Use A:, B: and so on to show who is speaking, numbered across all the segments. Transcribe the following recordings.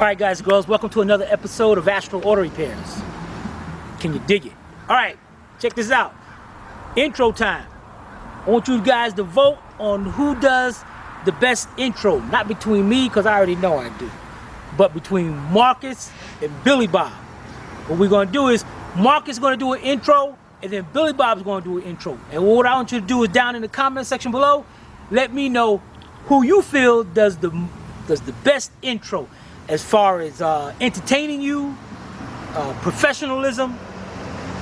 A: Alright guys and girls, welcome to another episode of Astral Auto Repairs. Can you dig it? Alright, check this out. Intro time. I want you guys to vote on who does the best intro. Not between me, because I already know I do. But between Marcus and Billy Bob. What we're going to do is, Marcus is going to do an intro, and then Billy Bob's going to do an intro. And what I want you to do is down in the comment section below, let me know who you feel does the best intro. As far as entertaining you, professionalism,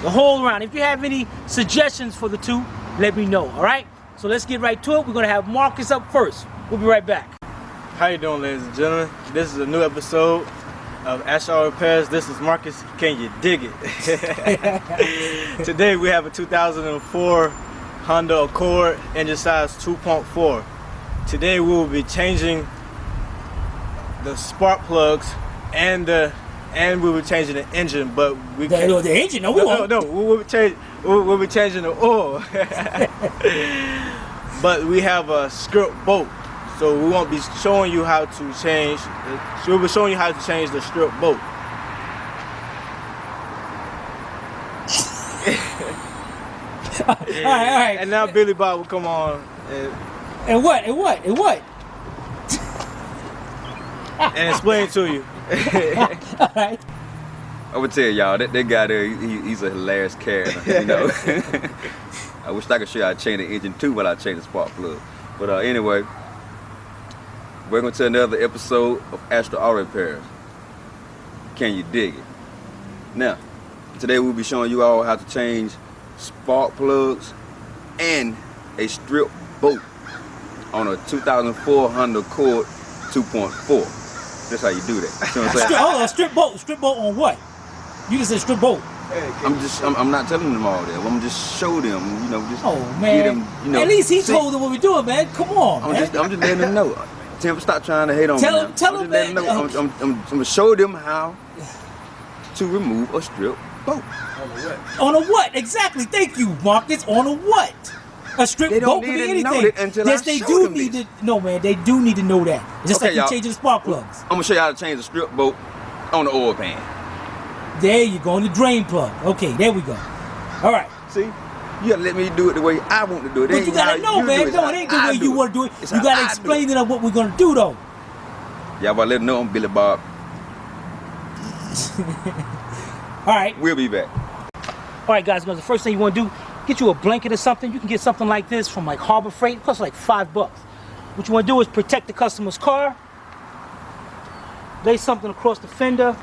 A: the whole round. If you have any suggestions for the two, let me know, all right? So let's get right to it. We're going to have Marcus up first. We'll be right back.
B: How you doing, ladies and gentlemen? This is a new episode of Astral Repairs. This is Marcus. Can you dig it? Today we have a 2004 Honda Accord, engine size 2.4. Today we will be changing the spark plugs and we'll be changing the engine, but we
A: the engine? No, we won't.
B: No, we'll be changing the oil. But we have a strip bolt, so we won't be showing you how to change. We'll be showing you how to change the strip bolt.
A: All right.
B: And now Billy Bob will come on
A: And what?
B: and explain to you.
A: Alright.
C: I would tell y'all that guy there, he's a hilarious character, you know. I wish I could show you how to change the engine too while I change the spark plug. But anyway, we're going to another episode of Astral Auto Repairs. Can you dig it? Now, today we'll be showing you all how to change spark plugs and a strip bolt on a 2004 Honda Accord 2.4. That's how you do that. You know what I'm saying?
A: Hold on, strip bolt. Strip bolt on what? You just said strip bolt.
C: I'm not telling them all that. I'm just show them, you know, just
A: man.
C: get them, you know.
A: At least he told them what we're doing, man. Come on,
C: I'm
A: man.
C: just letting them know. Tim, stop trying to hate on
A: Tell
C: me.
A: them, man.
C: I'm gonna show them how to remove a strip bolt.
A: On a what? Exactly. Thank you, Marcus. On a what? A strip
C: They
A: bolt
C: don't
A: could
C: need
A: be
C: to
A: anything.
C: know that until
A: yes,
C: I
A: they
C: show
A: do
C: them
A: need
C: this.
A: to. No, man, they do need to know that. It's just
C: Okay,
A: like you
C: y'all.
A: changing the spark plugs.
C: I'm gonna show you how to change the strip bolt on the oil pan.
A: There you go, on the drain plug. Okay, there we go. All right.
C: See, you gotta let me do it the way I want to do it.
A: But you gotta know, man. No, it ain't the way you want to do it. You gotta explain it on what we're gonna do, though.
C: Y'all about to let them know I'm Billy Bob.
A: All right.
C: We'll be back.
A: All right, guys. The first thing you want to do, get you a blanket or something. You can get something like this from like Harbor Freight. It costs like $5. What you want to do is protect the customer's car. Lay something across the fender.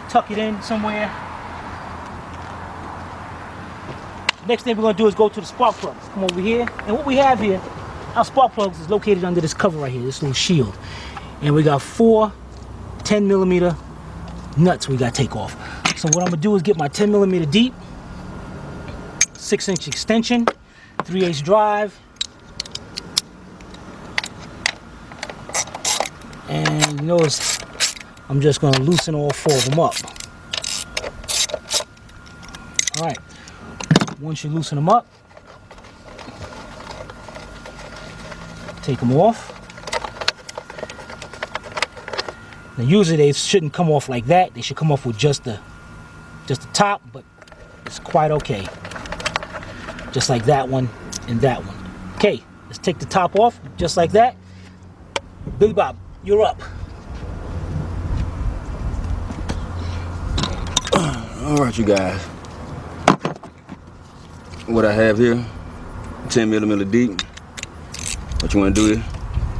A: Tuck it in somewhere. Next thing we're going to do is go to the spark plugs. Come over here. And what we have here, our spark plugs is located under this cover right here, this little shield. And we got 4 10mm nuts we got to take off. So what I'm going to do is get my 10mm deep, 6-inch extension, 3/8 drive, and you notice I'm just going to loosen all 4 of them up. All right. Once you loosen them up, take them off. Now usually they shouldn't come off like that. They should come off with just the top, but it's quite okay. Just like that one and that one. Okay, let's take the top off just like that. Billy Bob, you're up.
C: All right, you guys. What I have here, 10mm deep. What you want to do is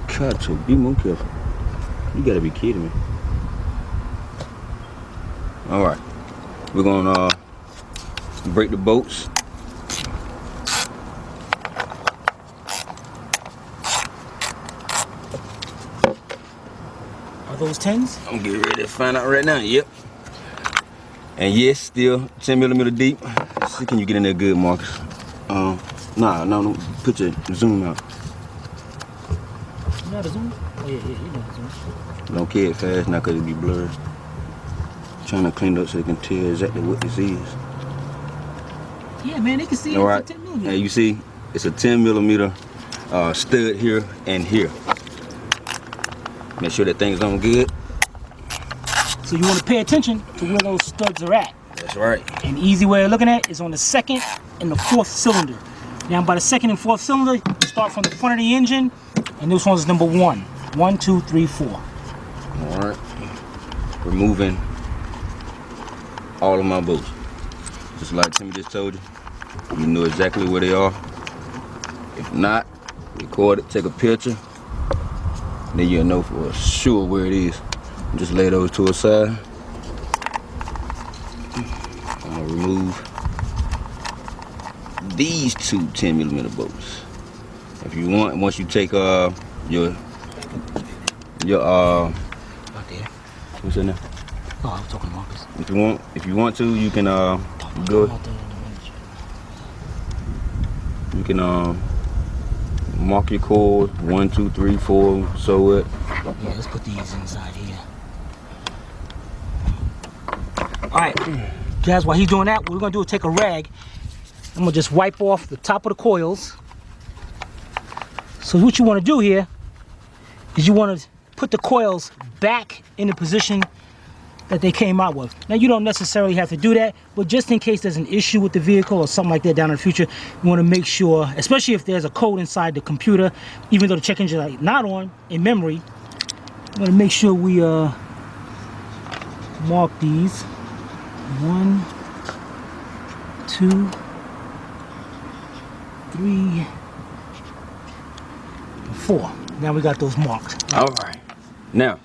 C: cut, so be more careful. You gotta be kidding me. All right, we're gonna break the bolts.
A: Are those 10s?
C: I'm getting ready to find out right now. Yep. And yes, still 10mm deep. See, can you get in there good, Marcus? No, put your zoom out.
A: You know how to zoom? Oh yeah, you know how to zoom.
C: Don't carry it fast now because it'll be blurred. Trying to clean it up so you can tell exactly what this is.
A: Yeah, man, they can see
C: All
A: it.
C: right.
A: It's a 10 millimeter.
C: And you see, it's a 10mm stud here and here. Make sure that thing's on good.
A: So you want to pay attention to where those studs are at.
C: That's right.
A: An easy way of looking at it is on the second and the fourth cylinder. Now by the second and fourth cylinder, you start from the front of the engine, and this one's number 1. 1, 2, 3, 4.
C: All right. Removing all of my bolts. Just like Timmy just told you, you know exactly where they are. If not, record it, take a picture, then you'll know for sure where it is. Just lay those to a side. I'm gonna remove these 2 10mm bolts. If you want, once you take your what's in there?
A: Oh, I was talking to Marcus.
C: If you want to, you can go. You can mark your cord 1, 2, 3, 4. So what?
A: Yeah, let's put these inside here. All right, guys. While he's doing that, what we're gonna do is take a rag. I'm gonna just wipe off the top of the coils. So what you want to do here is you want to put the coils back in the position that they came out with. Now you don't necessarily have to do that, but just in case there's an issue with the vehicle or something like that down in the future, you want to make sure, especially if there's a code inside the computer, even though the check engine is not on in memory, you want to make sure we mark these 1, 2, 3, 4. Now we got those marked.
C: All right. Now,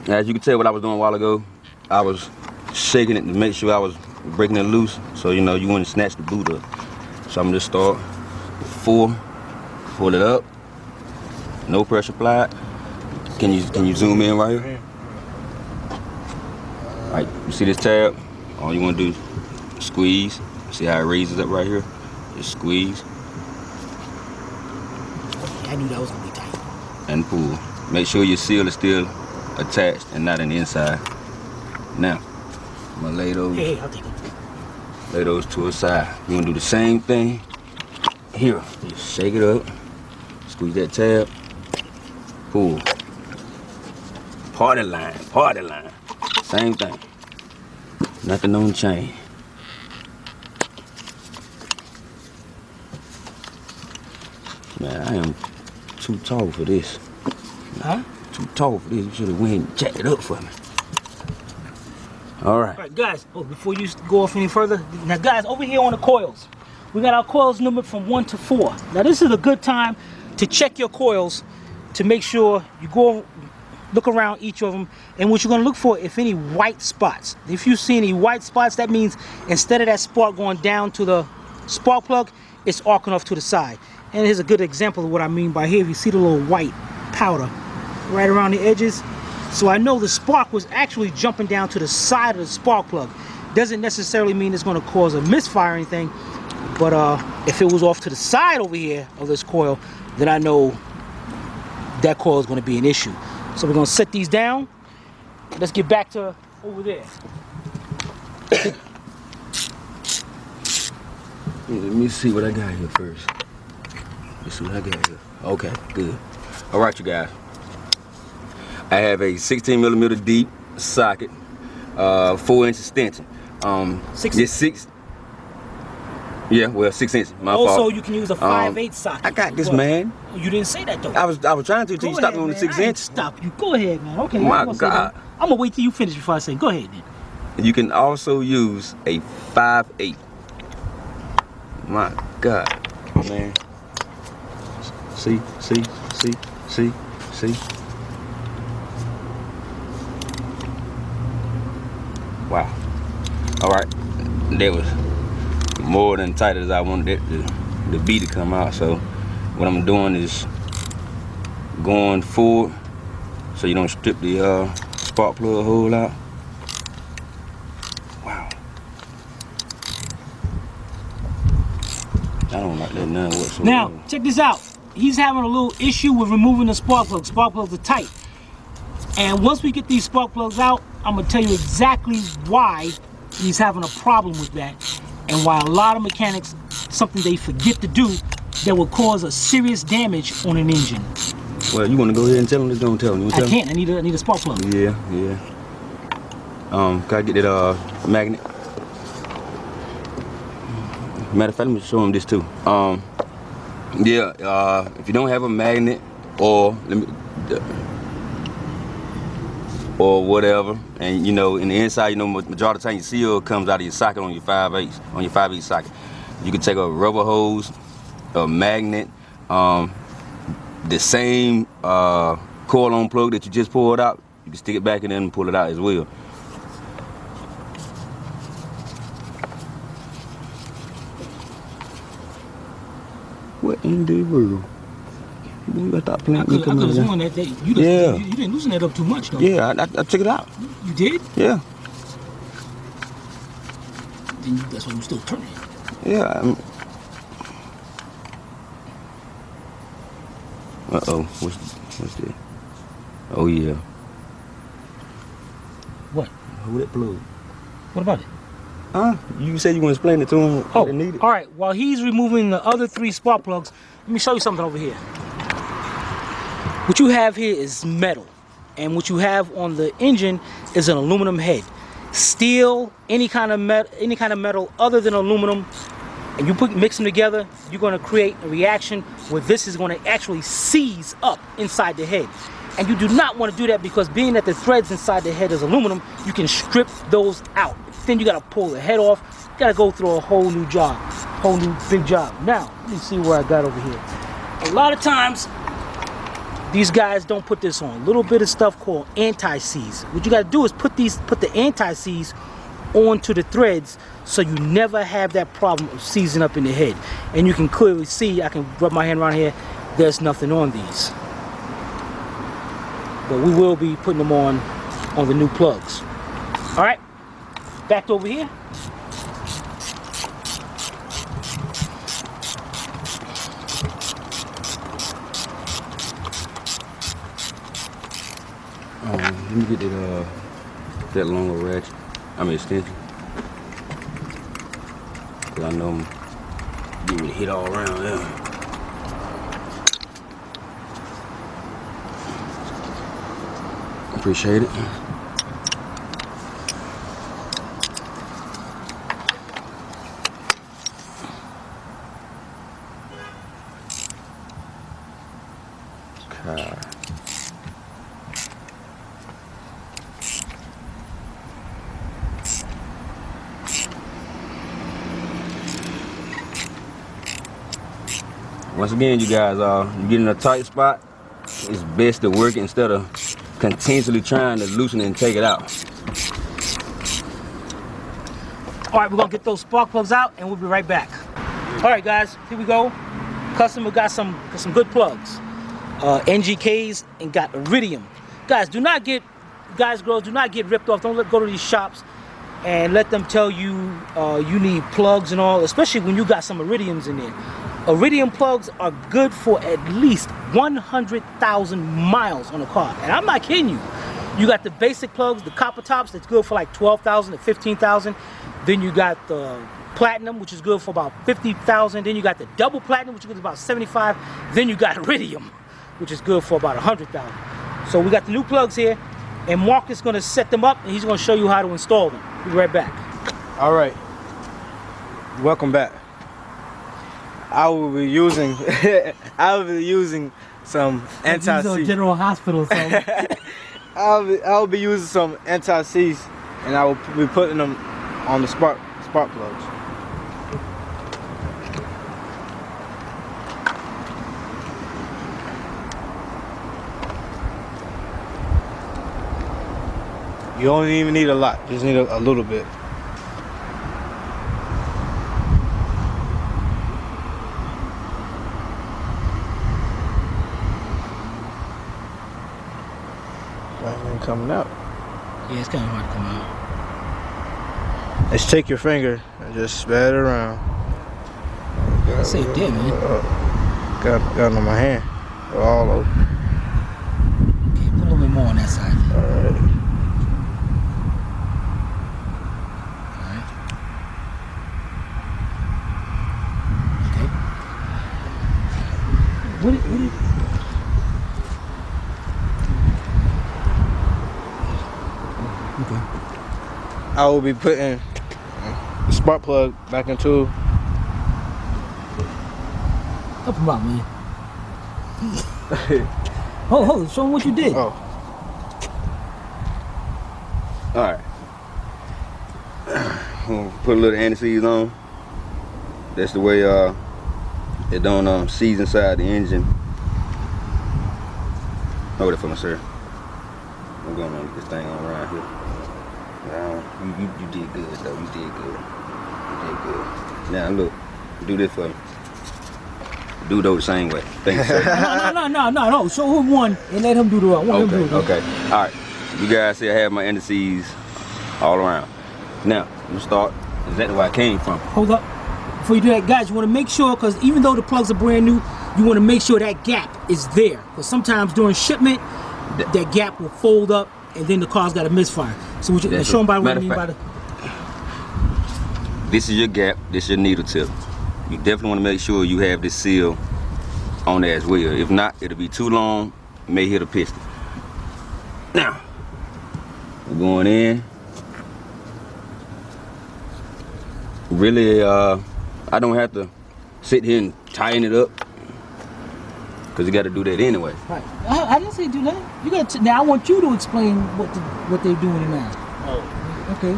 C: as you can tell what I was doing a while ago, I was shaking it to make sure I was breaking it loose. So, you know, you want to snatch the boot up. So I'm going to start with 4, pull it up, no pressure applied. Can you zoom in right here? All right, you see this tab? All you want to do is squeeze. See how it raises up right here? Just squeeze.
A: I knew that was going to be tight.
C: And pull. Make sure your seal is still attached and not on the inside. Now, I'm gonna lay those.
A: Hey, I'll take it.
C: Lay those to a side. You wanna do the same thing here. Just shake it up, squeeze that tab, pull. Party line, party line. Same thing. Nothing on chain. Man, I am too tall for this.
A: Huh?
C: Too tall for this. You should have went and jacked it up for me. All right.
A: All right, guys. Oh, before you go off any further, now, guys, over here on the coils, we got our coils numbered from 1 to 4. Now, this is a good time to check your coils to make sure you go look around each of them, and what you're going to look for, if any white spots. If you see any white spots, that means instead of that spark going down to the spark plug, it's arcing off to the side. And here's a good example of what I mean by here. If you see the little white powder right around the edges, so I know the spark was actually jumping down to the side of the spark plug. Doesn't necessarily mean it's going to cause a misfire or anything, but if it was off to the side over here of this coil, then I know that coil is going to be an issue. So we're going to set these down. Let's get back to over there.
C: Let me see what I got here first. Let's see what I got here. Okay, good. All right, you guys. I have a 16mm deep socket, 4-inch extension.
A: 6
C: it's 6. Yeah, well, 6 inches. My
A: also,
C: fault.
A: you can use a 5/8 socket.
C: I got this,
A: Well,
C: man.
A: You didn't say that though.
C: I was trying to until you
A: Go
C: stopped
A: ahead,
C: me on the
A: man.
C: 6
A: I ain't
C: inch.
A: Stop you. Go ahead, man. Okay.
C: My
A: I'm gonna say
C: God.
A: that. I'm gonna wait till you finish before I say. Go ahead, then.
C: You can also use a 5/8. My God, man. See. Wow. All right. That was more than tight as I wanted the beat to come out. So what I'm doing is going forward so you don't strip the spark plug hole out. Wow. I don't like that none whatsoever.
A: Now, check this out. He's having a little issue with removing the spark plugs. Spark plugs are tight. And once we get these spark plugs out, I'm gonna tell you exactly why he's having a problem with that, and why a lot of mechanics, something they forget to do that will cause a serious damage on an engine.
C: Well, you want to go ahead and tell him? Just don't tell him. You
A: I can't. I need a spark plug.
C: Yeah. Can I get that magnet? Matter of fact, let me show him this too. Yeah, if you don't have a magnet or whatever, and you know, in the inside, you know, majority of the time your seal comes out of your socket on your 5/8, on your 5/8 socket. You can take a rubber hose, a magnet, the same coil on plug that you just pulled out. You can stick it back in there and pull it out as well. What in the world? You gotta stop playing.
A: I could have sworn that day. You didn't loosen that up too much, though.
C: Yeah, I took it out.
A: You did?
C: Yeah.
A: Then that's why you still turning.
C: Yeah. Uh-oh. What's that? Oh, yeah.
A: What?
C: Who that plug?
A: What about it?
C: Huh? You said you want to explain it to him.
A: Oh,
C: they need it.
A: all right. While he's removing the other 3 spark plugs, let me show you something over here. What you have here is metal, and what you have on the engine is an aluminum head. Steel, any kind of metal other than aluminum, and you mix them together, you're going to create a reaction where this is going to actually seize up inside the head. And you do not want to do that because being that the threads inside the head is aluminum, you can strip those out. Then you got to pull the head off. You got to go through a whole new job, whole new big job. Now, let me see where I got over here. A lot of times, these guys don't put this on. A little bit of stuff called anti-seize. What you got to do is put the anti-seize onto the threads so you never have that problem of seizing up in the head. And you can clearly see, I can rub my hand around here, there's nothing on these. But we will be putting them on the new plugs. All right, back over here.
C: Let me get that longer ratchet. Extension. Cause I know I'm getting hit all around there. Appreciate it. Okay. Once again, you guys, you get in a tight spot, it's best to work it instead of continuously trying to loosen it and take it out.
A: All right, we're gonna get those spark plugs out and we'll be right back. All right, guys, here we go. Customer got some good plugs. NGKs and got iridium. Guys, girls, do not get ripped off. Don't go to these shops and let them tell you you need plugs and all, especially when you got some iridiums in there. Iridium plugs are good for at least 100,000 miles on a car. And I'm not kidding you. You got the basic plugs, the copper tops, that's good for like 12,000 to 15,000. Then you got the platinum, which is good for about 50,000. Then you got the double platinum, which is good for about 75. Then you got iridium, which is good for about 100,000. So we got the new plugs here, and Mark is gonna set them up and he's gonna show you how to install them. We'll be right back.
B: All right, welcome back. I will be using some anti-seize.
A: General Hospital, so.
B: I'll be using some anti-seize, and I will be putting them on the spark plugs. You don't even need a lot, just need a little bit. Coming out.
A: Yeah, it's kind of hard to come out.
B: Let's take your finger and just spread it around.
A: I say it did, man.
B: Got it on my hand. All over.
A: Okay, put a little bit more on that side.
B: Alright.
A: Alright. Okay. What it Okay.
B: I will be putting the spark plug back into.
A: Help him out, man. Hold on, show him what you did.
B: Oh.
C: Alright. Put a little anti-seize on. That's the way it don't seize inside the engine. Hold it for me, sir. I'm gonna get this thing on around here. You did good though. You did good. You did good. Now look, do this for me. Do those the same way. Thank you, sir.
A: No. Show him one and let him do the one.
C: Okay. All right. You guys see I have my anti-seize all around. Now, I'm gonna start exactly where I came from.
A: Hold up. Before you do that, guys, you want to make sure, because even though the plugs are brand new, you want to make sure that gap is there. Because sometimes during shipment, that gap will fold up, and then the car's got a misfire. So what you, show them by what I mean by the...
C: This is your gap. This is your needle tip. You definitely want to make sure you have this seal on there as well. If not, it'll be too long, may hit a piston. Now, we're going in. Really, I don't have to sit here and tighten it up, because you got to do that anyway.
A: Right. I didn't say do that. You got to, now I want you to explain what they're doing now.
B: Oh.
A: Okay.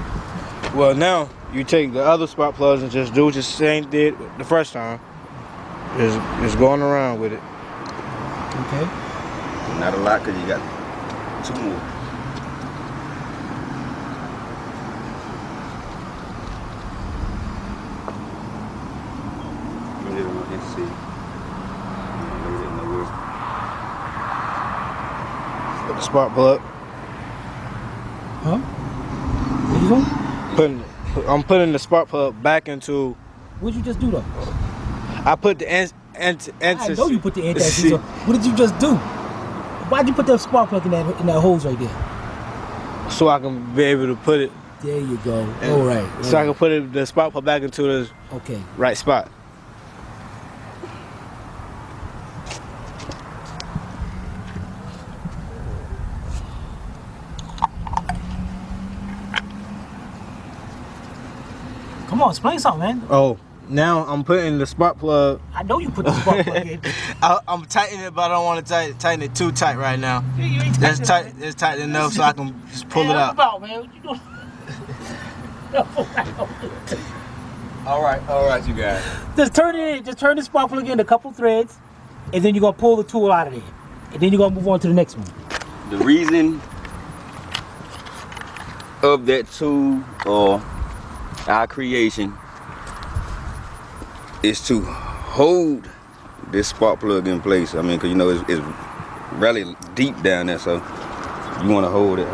B: Well, now you take the other spark plugs and just do what you same did the first time. Just going around with it.
A: Okay.
C: Not a lot, because you got 2 more.
B: Put the spark plug.
A: Huh? What you doing?
B: I'm putting the spark plug back into.
A: What'd you just do though?
B: I put the
A: I know you put the anti-seize on. What did you just do? Why'd you put that spark plug in that hose right there?
B: So I can be able to put it.
A: There you go. All right.
B: So I can put the spark plug back into the right spot.
A: Come on, explain something, man.
B: Oh, now I'm putting the spark plug.
A: I know you put the spark plug in.
B: I'm tightening it, but I don't want to tighten it too tight right now.
A: Yeah, you ain't
B: It's
A: tight.
B: tight. It's tight enough so I can just pull it out.
A: About, man. What you doing?
C: All right, you guys.
A: Just turn it in. Just turn the spark plug in a couple threads, and then you're gonna pull the tool out of there, and then you're gonna move on to the next one.
C: The reason of that tool or our creation is to hold this spark plug in place. I mean, because you know it's really deep down there, so you want to hold it.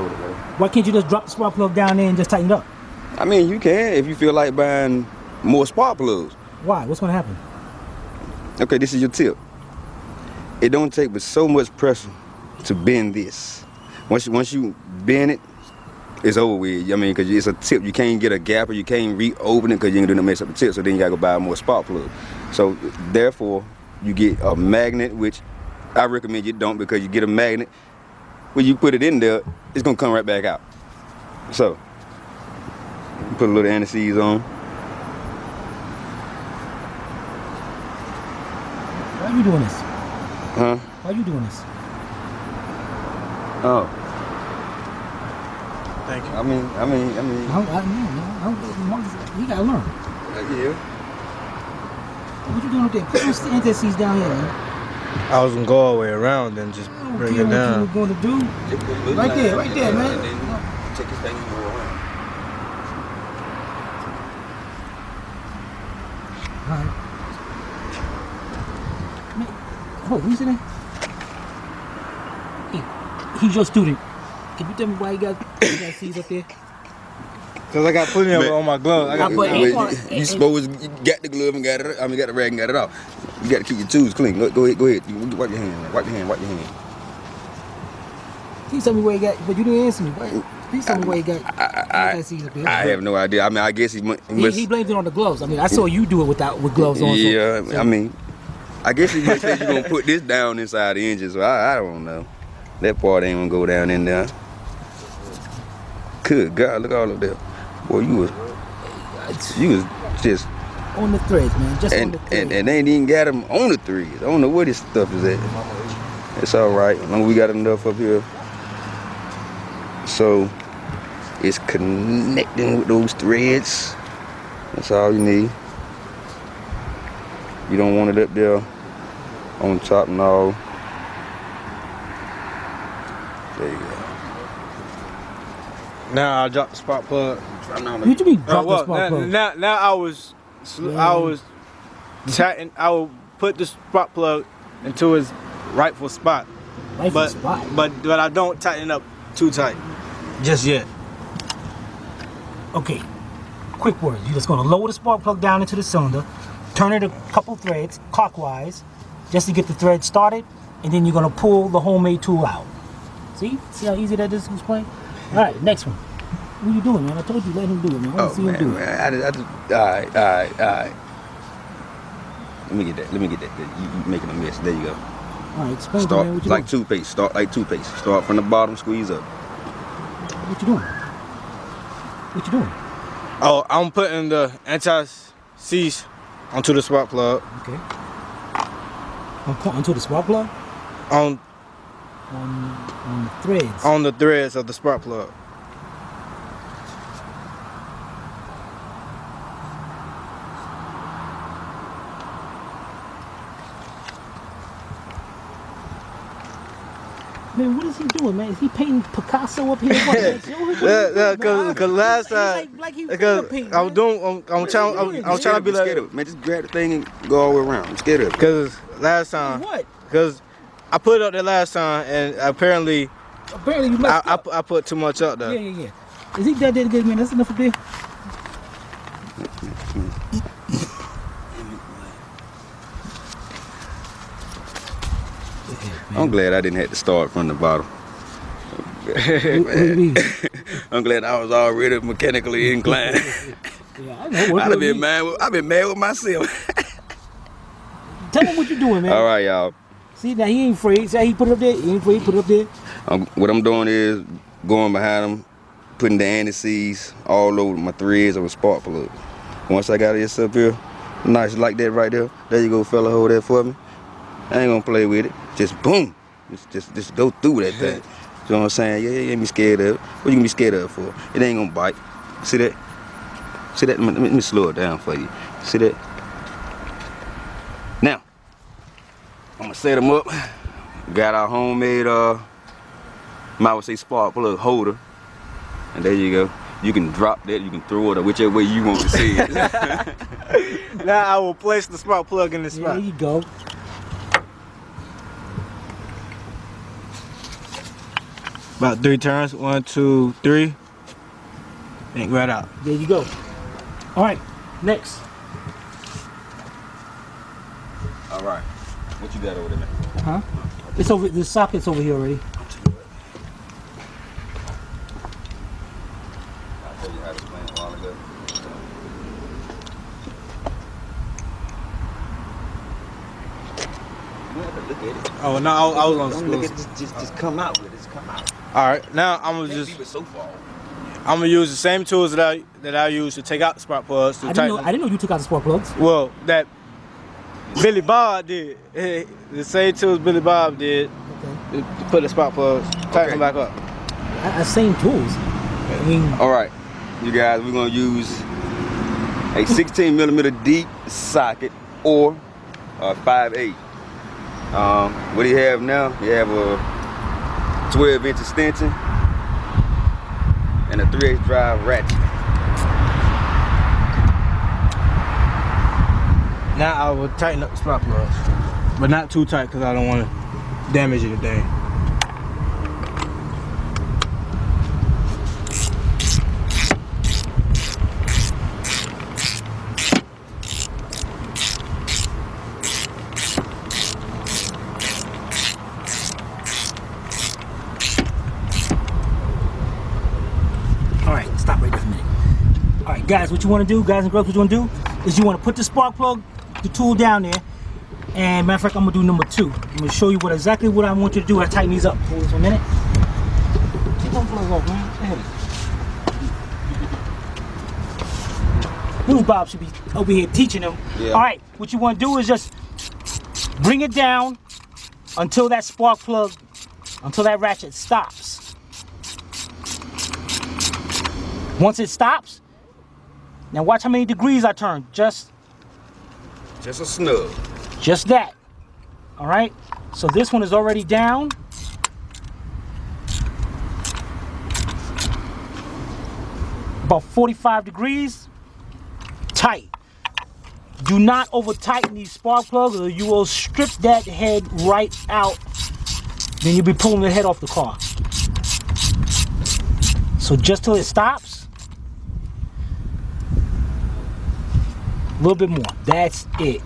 A: Why can't you just drop the spark plug down there and just tighten it up?
C: I mean, you can if you feel like buying more spark plugs.
A: Why? What's gonna happen?
C: Okay, this is your tip. It don't take but so much pressure to bend this. Once you bend it, it's over with. I mean, because it's a tip. You can't get a gap or you can't reopen it because you ain't gonna mess up the tip. So then you gotta go buy more spark plug. So therefore, you get a magnet, which I recommend you don't, because you get a magnet. When you put it in there, it's gonna come right back out. So put a little anti-seize on.
A: Why are you doing this?
C: Huh?
A: Why are you doing this?
C: Oh.
B: Thank you.
C: I mean.
A: You gotta learn.
C: Yeah.
A: What you doing up there? Put those anti-seize down here, man.
B: I was gonna go all the way around and just bring it down.
A: What you were gonna do? Right there, man.
C: And then take this thing and go around.
A: All right. Man, hold on, you see that? He's your student. Can you tell me why you got C's up there?
B: Cause I got put it on my glove.
C: You supposed to got the glove and got it. I mean, got the rag and got it off. You got to keep your tools clean. Go ahead. You wipe your hand. Wipe your hand.
A: Please tell me where you got. But you didn't answer me. Please tell me where you got. C's up there.
C: I have no idea. I mean, I guess he blames
A: it on the gloves. I mean, I saw you do it with gloves on.
C: Yeah, so. I mean, I guess he might say you're gonna put this down inside the engine. So I don't know. That part ain't gonna go down in there. Good God, look all of that. Boy, you was just
A: On the threads, man. Just on the threads.
C: and they ain't even got them on the threads. I don't know where this stuff is at. It's all right. As long as we got enough up here. So it's connecting with those threads. That's all you need. You don't want it up there on top and all. There you go.
B: Now I dropped the spark plug.
A: What you mean drop the spark plug?
B: Now I was tighten. I will put the spark plug into its rightful spot. But I don't tighten up too tight just yet.
A: Okay, quick words. You're just gonna lower the spark plug down into the cylinder, turn it a couple threads clockwise, just to get the thread started, and then you're gonna pull the homemade tool out. See how easy that is to explain? All right, next one. What are you doing, man? I told you let him do it, man. I want to see him do it.
C: All right. Let me get that. You making a mess. There you go.
A: All right, explain to me,
C: Start
A: man, what you
C: like
A: doing?
C: toothpaste. Start like toothpaste. Start from the bottom, squeeze up.
A: What you doing? What you doing?
B: Oh, I'm putting the anti-seize onto the spark plug.
A: Okay. Onto the spark plug?
B: On
A: the threads.
B: the threads of the spark plug.
A: Man, what is he doing, man? Is he painting Picasso up here?
B: Cause last time, because I'm trying to be like,
C: man, just grab the thing and go all the way around. I'm scared of it.
B: Cause last time,
A: What?
B: cause I put it up there last time, and apparently
A: you messed up.
B: I put too much up there.
A: Yeah. Is he that good, man? That's enough of this.
C: I'm glad I didn't have to start from the bottom.
A: What do you mean?
C: I'm glad I was already mechanically inclined.
A: Yeah, I know.
C: I've been mad with myself.
A: Tell him what you doing, man.
C: All right, y'all.
A: See, now he ain't afraid. See how he put it up there? He ain't afraid to put it up there.
C: What I'm doing is going behind them, putting the anti-seize all over my threads of a spark plug. Once I got this up here, nice like that right there. There you go, fella, hold that for me. I ain't gonna play with it. Just boom. Just go through that thing. You know what I'm saying? Yeah, you ain't be scared of it. What you gonna be scared of it for? It ain't gonna bite. See that? See that? Let me slow it down for you. See that? Now, I'm gonna set them up. Got our homemade, might would say spark plug holder. And there you go. You can drop that, you can throw it, or whichever way you want to see it.
B: Now I will place the spark plug in this spot.
A: There you go.
B: About 3 turns. 1, 2, 3. Yank right out.
A: There you go. All right, next.
C: All right. What you got over there, man?
A: Huh? It's over. The socket's over here already.
C: I'll tell you how to explain it a while ago. Look at it.
B: Oh no, I was on
C: Look
B: school.
C: at it. Just come out with it. Just come out.
B: All right, now I'm gonna
C: Can't
B: just
C: leave it so far.
B: I'm gonna use the same tools that I use to take out the spark plugs to
A: I
B: tighten.
A: didn't know you took out the spark plugs.
B: Well, that Billy Bob did. The same tools Billy Bob did
A: Okay.
B: to put the spark plugs, tighten them back up.
A: Same tools. I mean,
C: All right, you guys, we're gonna use a 16mm deep socket or a 5/8. What do you have now? You have a 12-inch extension and a 3/8 drive ratchet.
B: Now I will tighten up the spark plugs, but not too tight because I don't want to damage it today.
A: stop right there for a minute. All right, guys, what you want to do, guys and girls, what you want to do is you want to put the spark plug, the tool down there, and matter of fact, I'm gonna do number 2. I'm gonna show you exactly what I want you to do. I tighten these up. Hold this for a minute. Take them plugs off, man. Go ahead. Billy Bob should be over here teaching them.
B: Yeah.
A: All right, what you want to do is just bring it down until that spark plug, until that ratchet stops. Once it stops, now watch how many degrees I turn. Just
C: a snug.
A: Just that. All right. So this one is already down. About 45 degrees. Tight. Do not over tighten these spark plugs or you will strip that head right out. Then you'll be pulling the head off the car. So just till it stops. A little bit more. That's it.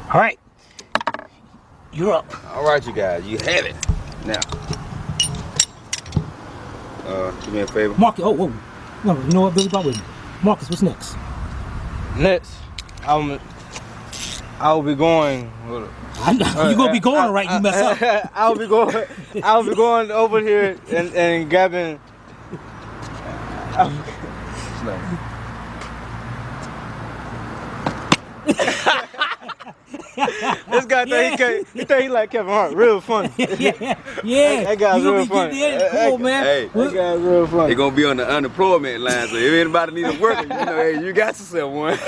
A: All right, you're up.
C: All right, you guys, you have it. Now, do me a favor.
A: Marcus, oh, whoa. No, you know what, Billy Bob, with me. Marcus, what's next?
B: Next, I'll be going.
A: You're gonna be going right, you mess up.
B: I'll be going over here and grabbing. This guy thought he like Kevin Hart, real funny.
A: Yeah.
B: That guy's real funny.
A: Cool, man.
C: Hey,
B: That guy's real funny.
C: they're gonna be on the unemployment line, so if anybody needs a worker, hey, you got yourself one.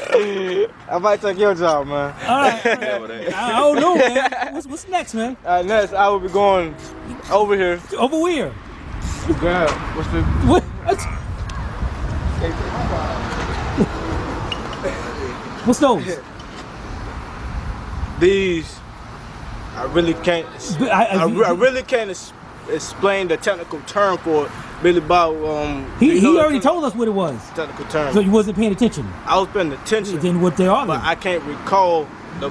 B: I might take your job, man.
A: All right. I don't know, man. What's next, man?
B: Next, I will be going over here.
A: Over where?
B: to grab. What's the?
A: What? What's those?
B: These, I really can't. I really can't explain the technical term for it. Billy Bob.
A: He already told us what it was.
B: Technical term.
A: So you wasn't paying attention.
B: I was paying attention.
A: Then what they are?
B: But I can't recall the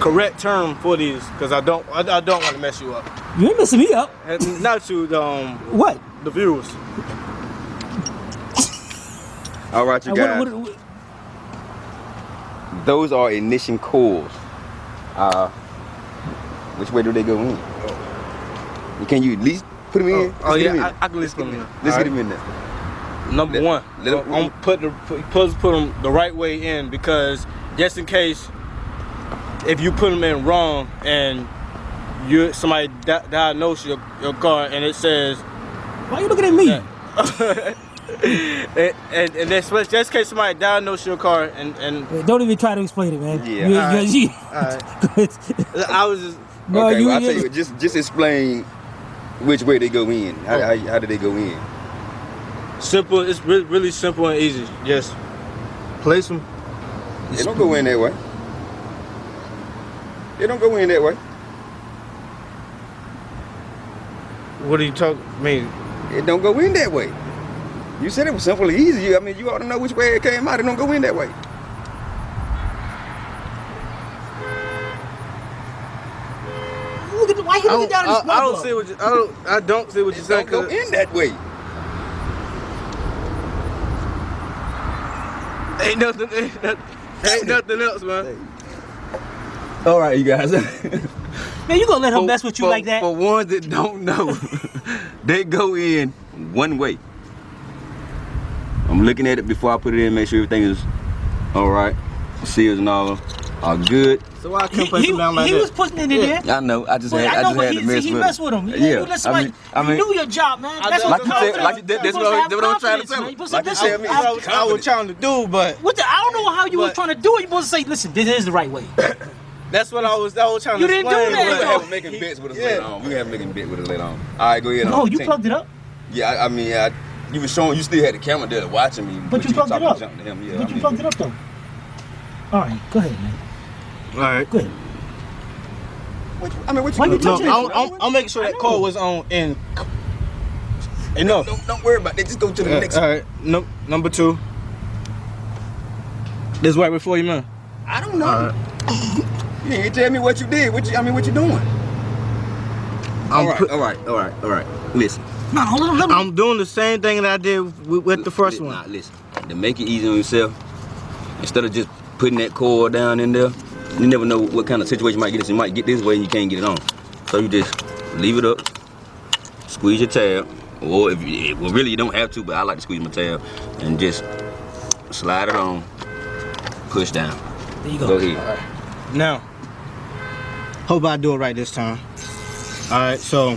B: correct term for these because I don't want to mess you up.
A: You ain't messing me up.
B: And not you,
A: what?
B: The viewers.
C: All right, you guys. Those are ignition coils. Which way do they go in? Can you at least put them in?
B: Oh yeah, I can at least put them in.
C: Let's get them in there.
B: Number one, I'm put them the right way in because just in case if you put them in wrong and somebody diagnose your car and it says,
A: why are you looking at me?
B: and that's just in case somebody diagnose your car and
A: don't even try to explain it, man.
B: Yeah. I was just
C: okay. Well, I'll tell you, just explain which way they go in. How do they go in?
B: Simple. It's really simple and easy. Just place them.
C: They don't go in that way. They don't go in that way.
B: What are you talking? I mean,
C: it don't go in that way. You said it was simple and easy. I mean, you ought to know which way it came out. It don't go in that way.
A: Why you looking down at this
B: I don't see what you're saying.
C: Don't go in that way.
B: Ain't nothing else, man.
C: All right, you guys.
A: Man, you gonna let him mess with you like that?
C: For ones that don't know, they go in one way. I'm looking at it before I put it in, make sure everything is all right. Seals and all are good.
B: So why I can't place them down like that?
A: He was putting it in there.
C: I know. I just had to mess with him.
A: He messed with him.
C: Yeah.
A: You knew your job, man. That's
C: what I'm trying to tell him.
B: Like you said, I was trying to do, but
A: I don't know how you was trying to do it. You supposed to say, listen, this is the right way.
B: That's what I was trying to explain.
A: You didn't do that.
C: We're gonna have making bits with us later on. We're gonna have making bits with us later on. All right, go ahead.
A: Oh, you plugged it up?
C: Yeah, I mean, you were showing. You still had the camera there watching me.
A: But you plugged it up.
C: Yeah,
A: but you plugged it up though. All right, go ahead, man.
B: All right,
A: go ahead.
C: What you touching?
B: I'll make sure that coil was on in. No,
C: don't worry about that. Just go to the next.
B: All right, number 2. This right before you, man.
C: I don't know. You didn't tell me what you did. What you doing? All right. Listen.
A: No, hold on, let me.
B: I'm doing the same thing that I did with the first one.
C: Nah, listen. To make it easy on yourself, instead of just putting that coil down in there, you never know what kind of situation you might get this. You might get this way and you can't get it on. So you just leave it up, squeeze your tab, or if you, well, really you don't have to, but I like to squeeze my tab, and just slide it on, push down.
A: There you go.
C: Go ahead.
B: Right. Now, hope I do it right this time. All right, so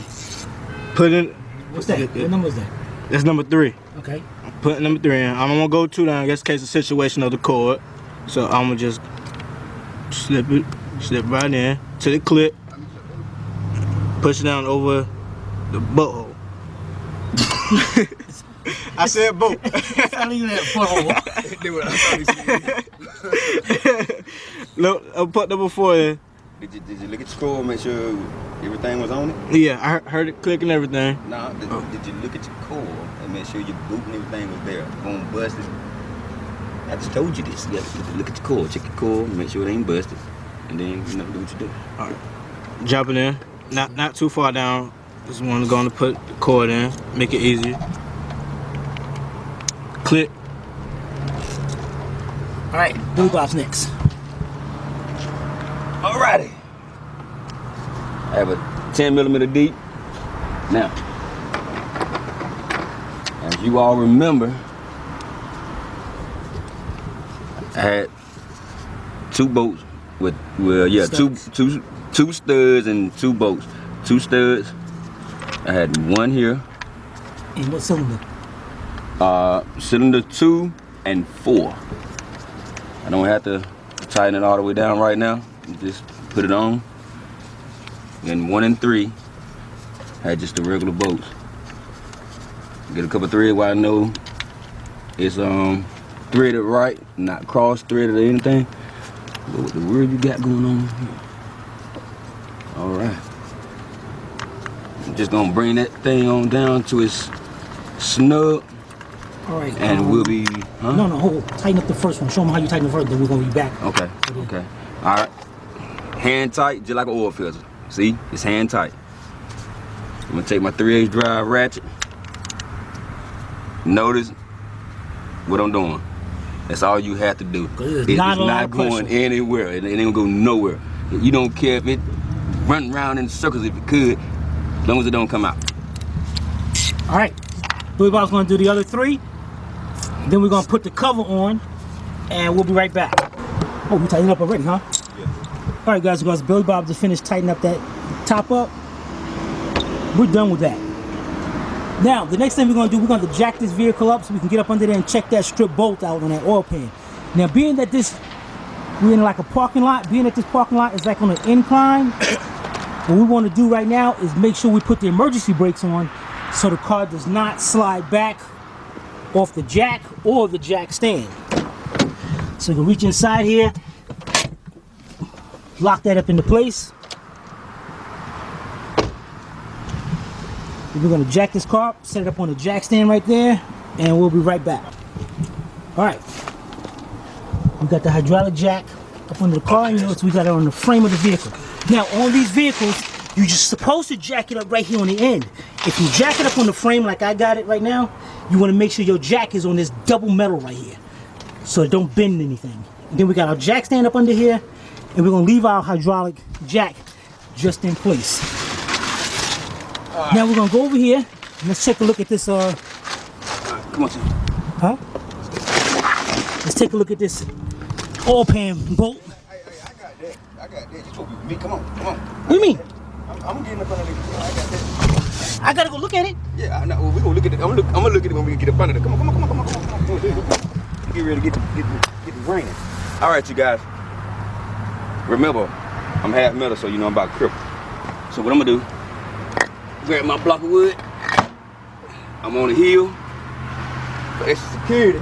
B: put in.
A: What's that? What number is that?
B: That's number 3.
A: Okay.
B: Put number 3 in. I'm gonna go 2 down just in case the situation of the cord. So I'm gonna just slip right in to the clip. Push it down over the butthole. I said boat.
A: I leave that butthole.
B: Look, I put number 4 in.
C: Did you look at the scroll, make sure everything was on it?
B: Yeah, I heard it click and everything.
C: Nah, did you look at your core and make sure your boot and everything was there? Boom, busted. I just told you this. You have to look at your core, check your core, make sure it ain't busted, and then you know do what you do.
B: All right, jumping in, not too far down. Just want to go and put the cord in, make it easier. Click.
A: All right, Billy Bob's next.
C: Alrighty. I have a 10mm deep. Now, as you all remember, I had 2 bolts with two studs and 2 bolts. 2 studs. I had 1 here.
A: And what cylinder?
C: Cylinder 2 and 4. I don't have to tighten it all the way down right now. Just put it on. Then 1 and 3 had just the regular bolts. Get a couple threads where I know it's threaded right, not cross threaded or anything. But what the word you got going on here? All right. I'm just gonna bring that thing on down to its snug.
A: All right.
C: And we'll be. Huh?
A: No, hold. Tighten up the first one. Show them how you tighten the first. Then we're gonna be back.
C: Okay. Okay. All right. Hand tight, just like an oil filter. See, it's hand tight. I'm gonna take my 3/8 drive ratchet. Notice what I'm doing. That's all you have to do.
A: It's
C: not going anywhere. It ain't gonna go nowhere. You don't care if it run around in circles if it could, as long as it don't come out.
A: All right. Billy Bob's gonna do the other 3. Then we're gonna put the cover on, and we'll be right back. Oh, we tightened up already, huh? All right, guys, Billy Bob just finished tightening up that top up. We're done with that. Now, the next thing we're gonna do, we're gonna jack this vehicle up so we can get up under there and check that strip bolt out on that oil pan. Now, being that we're in like a parking lot, being that this parking lot is like on an incline, what we wanna do right now is make sure we put the emergency brakes on so the car does not slide back off the jack or the jack stand. So you can reach inside here, lock that up into place. We're gonna jack this car up, set it up on the jack stand right there, and we'll be right back. All right, we got the hydraulic jack up under the car. You notice we got it on the frame of the vehicle. Now, on these vehicles, you're just supposed to jack it up right here on the end. If you jack it up on the frame like I got it right now, you wanna make sure your jack is on this double metal right here, so it don't bend anything. And then we got our jack stand up under here, and we're gonna leave our hydraulic jack just in place. Now we're gonna go over here and let's take a look at this.
C: Come on, son.
A: Huh? Let's take a look at this oil pan bolt.
C: Hey, I got that. You told me. Come on.
A: What do you mean?
C: I'm getting up under the. I got that.
A: I gotta go look at it.
C: Yeah, I know. We're gonna look at it. I'm gonna look at it when we get up under it. Come on. Get ready to get the raining. All right, you guys. Remember, I'm half metal, so you know I'm about cripple. So what I'm gonna do? Grab my block of wood. I'm on the hill for extra security,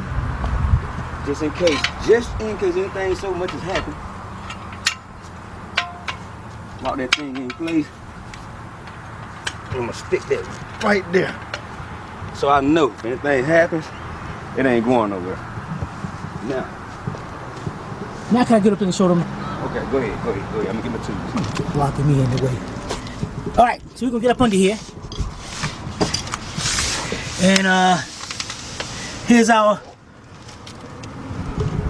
C: just in case anything so much has happened. Lock that thing in place. I'm gonna stick that right there, so I know if anything happens, it ain't going nowhere.
A: Now can I get up there and show them?
C: Okay, go ahead. I'm gonna give it to you.
A: Blocking me in the way. All right, so we're gonna get up under here. And here's our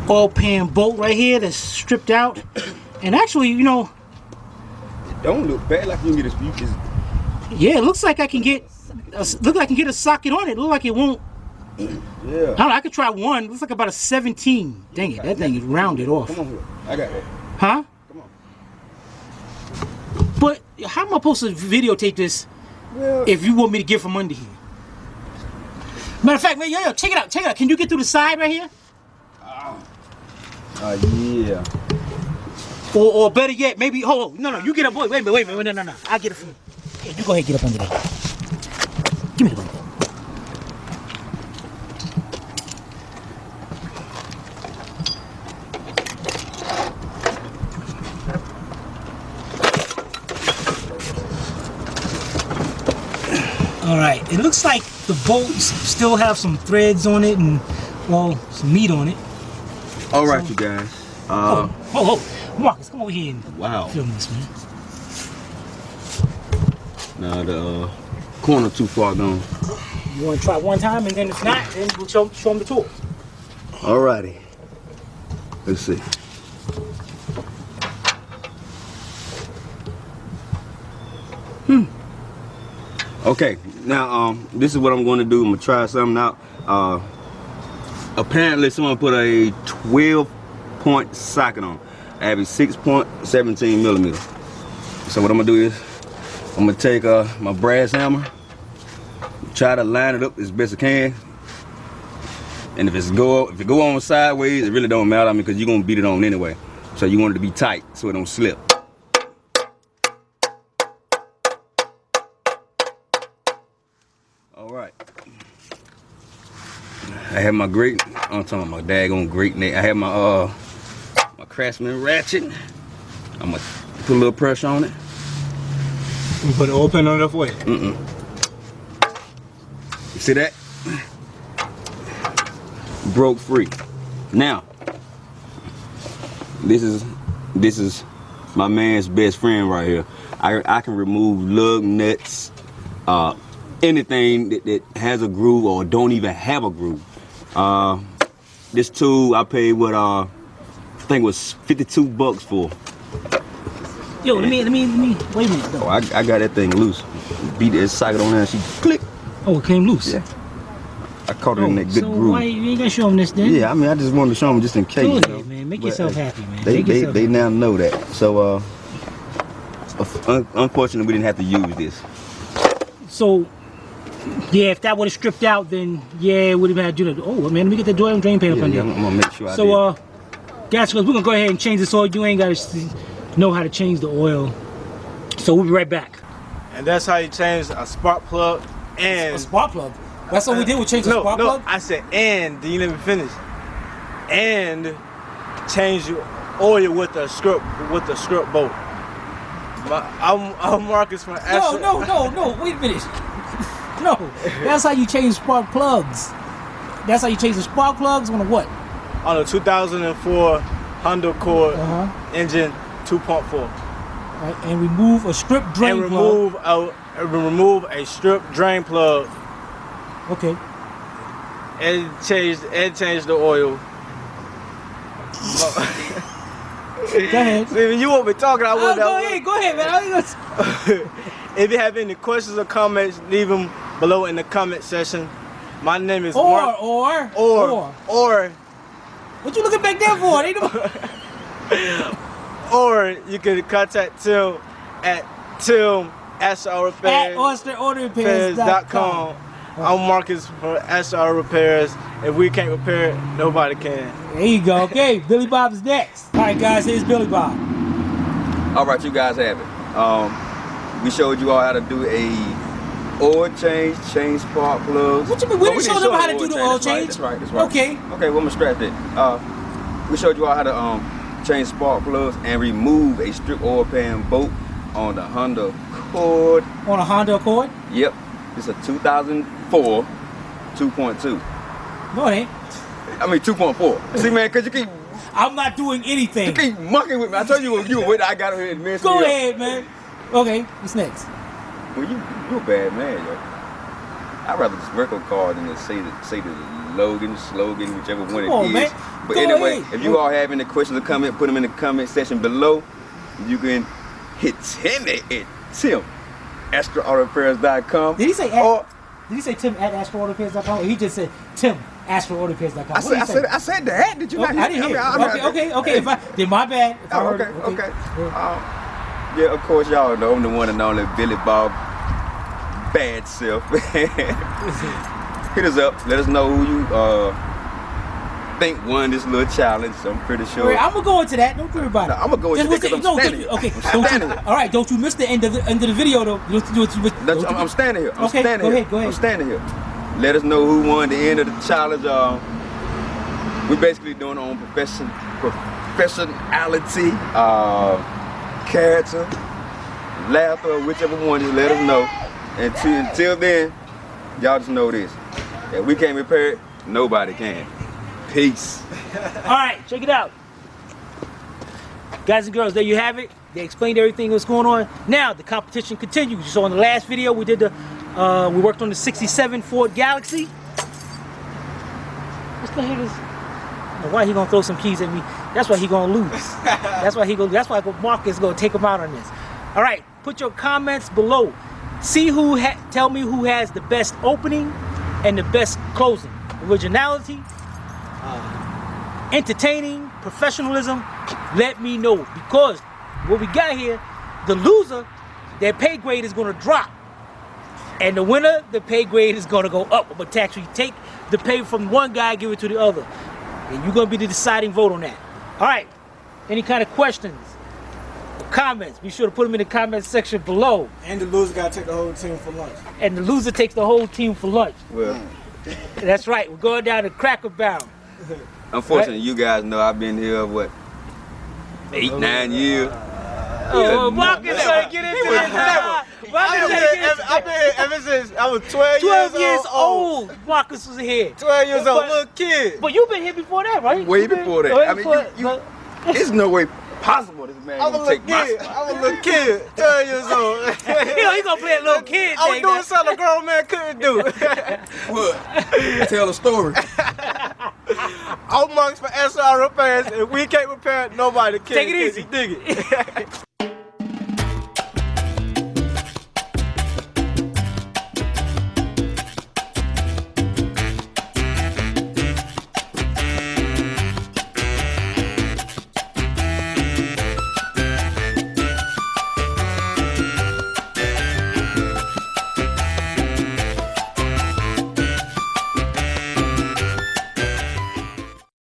A: oil pan bolt right here that's stripped out. And actually, you know,
C: It don't look bad like you can get a just
A: yeah, it looks like I can get a socket on it. Look like it won't.
C: yeah.
A: I don't know, I could try one. It looks like about a 17. Dang it, that thing is rounded off.
C: Come on here. I got it.
A: Huh?
C: Come on.
A: But how am I supposed to videotape this
C: Well,
A: if you want me to get from under here? Matter of fact, man, yo, check it out, check it out. Can you get through the side right here?
C: yeah.
A: Or better yet, maybe, hold on, no, you get up, wait a minute, no, I'll get it from you. Here, you go ahead and get up under there. Give me the button. All right, it looks like the bolts still have some threads on it and, well, some meat on it.
C: All right, you guys.
A: Marcus, come over here and
C: Wow.
A: film this, man.
C: Now the corner too far gone.
A: You want to try one time, and then if not, then we'll show them the tool.
C: Alrighty. Let's see. Okay, now this is what I'm going to do. I'm gonna try something out. Apparently, someone put a 12-point socket on. I have a 6.17 millimeter. So what I'm gonna do is I'm gonna take my brass hammer, try to line it up as best I can. And if it go on sideways, it really don't matter, because you're gonna beat it on anyway. So you want it to be tight so it don't slip. All right. I have my grate. I'm talking about my daggone grate neck. I have my my Craftsman ratchet. I'm gonna put a little pressure on it.
A: You put an oil pan on it way.
C: You see that? Broke free. Now, this is my man's best friend right here. I can remove lug nuts, anything that has a groove or don't even have a groove. This tool I paid what I think was $52 for.
A: Yo, let me wait a minute though.
C: Oh, I got that thing loose. Beat that socket on there and she click.
A: Oh, it came loose.
C: Yeah. I caught it in that good
A: so
C: groove.
A: Why you ain't gonna show them this then?
C: Yeah, I mean, I just wanted to show them just in case.
A: Go
C: You
A: ahead,
C: know?
A: man. Make
C: But,
A: yourself happy, man.
C: They now know that. So, unfortunately, we didn't have to use this.
A: So, yeah, if that would have stripped out, then yeah, it would have had to do that. Oh, man, let me get the oil and drain pan up on
C: Yeah,
A: there.
C: I'm gonna make sure.
A: So, guys, we're gonna go ahead and change this oil. You ain't gotta know how to change the oil. So we'll be right back.
B: And that's how you change a spark plug and
A: A spark plug. That's what we did. We changed the spark plug.
B: I said and. Did you let me finish? And change your oil with a script bolt. I'm Marcus from Ashland.
A: No. Wait a minute. No, that's how you change spark plugs. That's how you change the spark plugs on a what?
B: On a 2004 Honda Accord engine 2.4.
A: Right, and remove a strip drain
B: and
A: plug.
B: remove a strip drain plug.
A: Okay.
B: And change the oil.
A: Go ahead.
B: See, when you won't be talking, I won't.
A: Go ahead, man.
B: If you have any questions or comments, leave them below in the comment section. My name is Mark.
A: Or. What you looking back there for?
B: Or you can contact Tim at
A: OysterOrderRepairs.com.
B: I'm Marcus from SR Repairs. If we can't repair it, nobody can.
A: There you go. Okay, Billy Bob is next. All right, guys, here's Billy Bob.
C: All right, you guys have it. We showed you all how to do a oil change spark plugs.
A: What you mean? We didn't show them how to do the oil change.
C: That's right.
A: Okay.
C: Okay, well, I'm gonna scratch that. We showed you all how to change spark plugs and remove a strip oil pan bolt on the Honda Accord.
A: On a Honda Accord?
C: Yep. It's a 2004 2.2.
A: No, it ain't.
C: I mean 2.4. See, man, cause you keep
A: I'm not doing anything.
C: mucking with me. I told you you were with. I got here and messed me
A: Go
C: up.
A: ahead, man. Okay, what's next?
C: Well, you a bad man, yo. I'd rather just work on cars than to say the slogan, whichever one
A: Come on,
C: it is.
A: man.
C: But
A: Go
C: anyway,
A: ahead.
C: if you all have any questions or comment, put them in the comment section below. You can hit Timmy at Tim@AstroAutoRepairs.com.
A: Did he say Tim at AstroAutoRepairs.com? Or he just said Tim AstroAutoRepairs.com?
C: I said that. Did you not hear?
A: I didn't hear. Okay. Then my bad. If I heard it.
C: Okay. Yeah, of course, y'all know I'm the one and only Billy Bob Bad Self. Hit us up. Let us know who you think won this little challenge. I'm pretty sure.
A: I'm gonna go into that. Don't worry about it.
C: I'm gonna go into that because I'm standing here.
A: Okay.
C: I'm standing here.
A: All right. Don't you miss the end of the video though.
C: I'm standing here.
A: Okay. Go ahead.
C: I'm standing here. Let us know who won the end of the challenge. We're basically doing our own professionality, character, laughter, whichever one. Just let us know. And until then, y'all just know this: if we can't repair it, nobody can. Peace.
A: All right, check it out, guys and girls. There you have it. They explained everything that's going on. Now the competition continues. You saw in the last video we did we worked on the '67 Ford Galaxy. Let's go ahead. Why he gonna throw some keys at me? That's why he gonna lose. That's why Marcus gonna take him out on this. All right, put your comments below. See tell me who has the best opening and the best closing. Originality, entertaining, professionalism. Let me know, because what we got here, the loser, their pay grade is gonna drop, and the winner, the pay grade is gonna go up. I'm gonna actually take the pay from one guy, give it to the other, and you're gonna be the deciding vote on that. All right. Any kind of questions? Comments, be sure to put them in the comment section below.
B: And the loser gotta take the whole team for lunch.
A: And the loser takes the whole team for lunch.
C: Well,
A: that's right. We're going down to Cracker Barrel.
C: unfortunately, you guys know I've been here, what, 8-9 years?
A: Oh, Marcus, get into this.
B: I've been here ever since I was 12
A: years old. Marcus was here.
B: 12 years old, little kid.
A: But you've been here before that, right?
C: Way before that. I mean, there's no way possible this man
B: I'm a
C: gonna take my
B: little kid.
C: spot.
B: I'm a little kid. 12 years old.
A: He gonna play a little kid.
B: I was doing something a grown man couldn't do.
C: What? Tell a story.
B: I'm Marks for SR Repairs. If we can't repair it, nobody can.
A: Take it easy.
B: Dig it.